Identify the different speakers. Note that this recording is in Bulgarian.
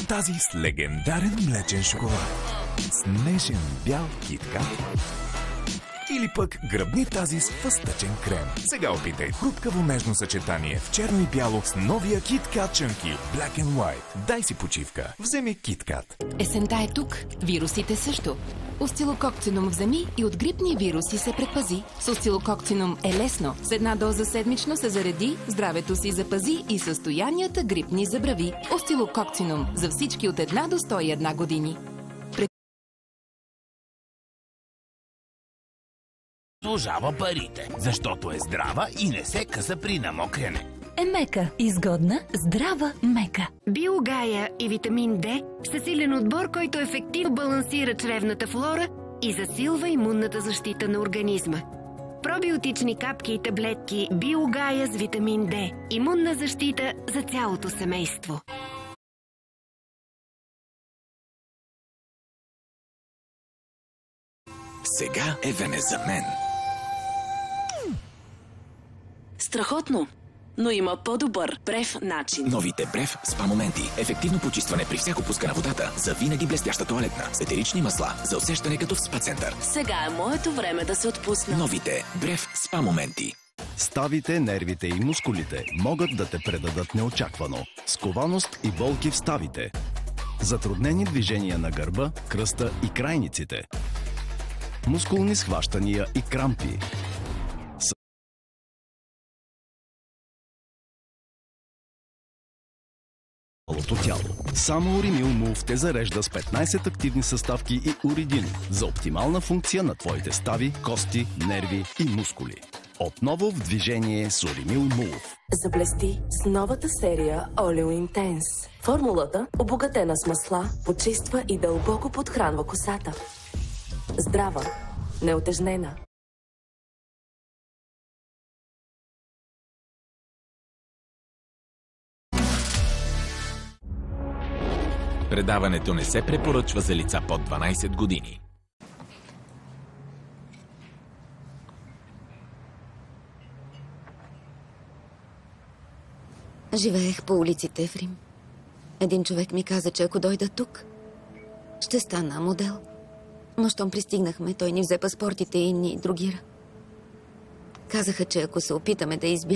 Speaker 1: Тази с легендарен млечен шоколад. С нежен бял киткат. Или пък гръбни тази с фъстъчен крем. Сега опитай хрупкаво нежно съчетание в черно и бяло с новия KitKat Chunky Black and White. Дай си почивка. Вземи KitKat.
Speaker 2: Есента е тук. Вирусите също. Остилококцинум вземи и от грипни вируси се предпази. С остилококцинум е лесно. С една доза седмично се зареди, здравето си запази и състоянията грипни забрави. Остилококцинум за всички от 1 до 101 години.
Speaker 3: Служава парите, защото е здрава и не се къса при намокряне.
Speaker 4: Емека. Изгодна, здрава мека.
Speaker 5: Биогая и витамин D са силен отбор, който ефективно балансира чревната флора и засилва имунната защита на организма. Пробиотични капки и таблетки Биогая с витамин D. Имунна защита за цялото семейство.
Speaker 6: Сега е време за мен.
Speaker 7: Страхотно, но има по-добър Бреф начин.
Speaker 6: Новите Бреф спа моменти. Ефективно почистване при всяко пускане на водата. За винаги блестяща тоалетна. С етерични масла. За усещане като в спа център.
Speaker 7: Сега е моето време да се отпусна.
Speaker 6: Новите Бреф спа моменти.
Speaker 8: Ставите, нервите и мускулите могат да те предадат неочаквано. Скованост и болки в ставите. Затруднени движения на гърба, кръста и крайниците. Мускулни схващания и крампи. Тяло. Само Уримил Мув те зарежда с 15 активни съставки и уридин за оптимална функция на твоите стави, кости, нерви и мускули. Отново в движение с Уримил Мув.
Speaker 9: Заблести с новата серия Oleo Intense. Формулата, обогатена с масла, почиства и дълбоко подхранва косата. Здрава, неотежнена.
Speaker 6: Предаването не се препоръчва за лица под 12 години.
Speaker 10: Живеех по улиците в Рим. Един човек ми каза, че ако дойда тук, ще стана модел. Но щом пристигнахме, той ни взе паспортите и ни другира. Казаха, че ако се опитаме да избягаме,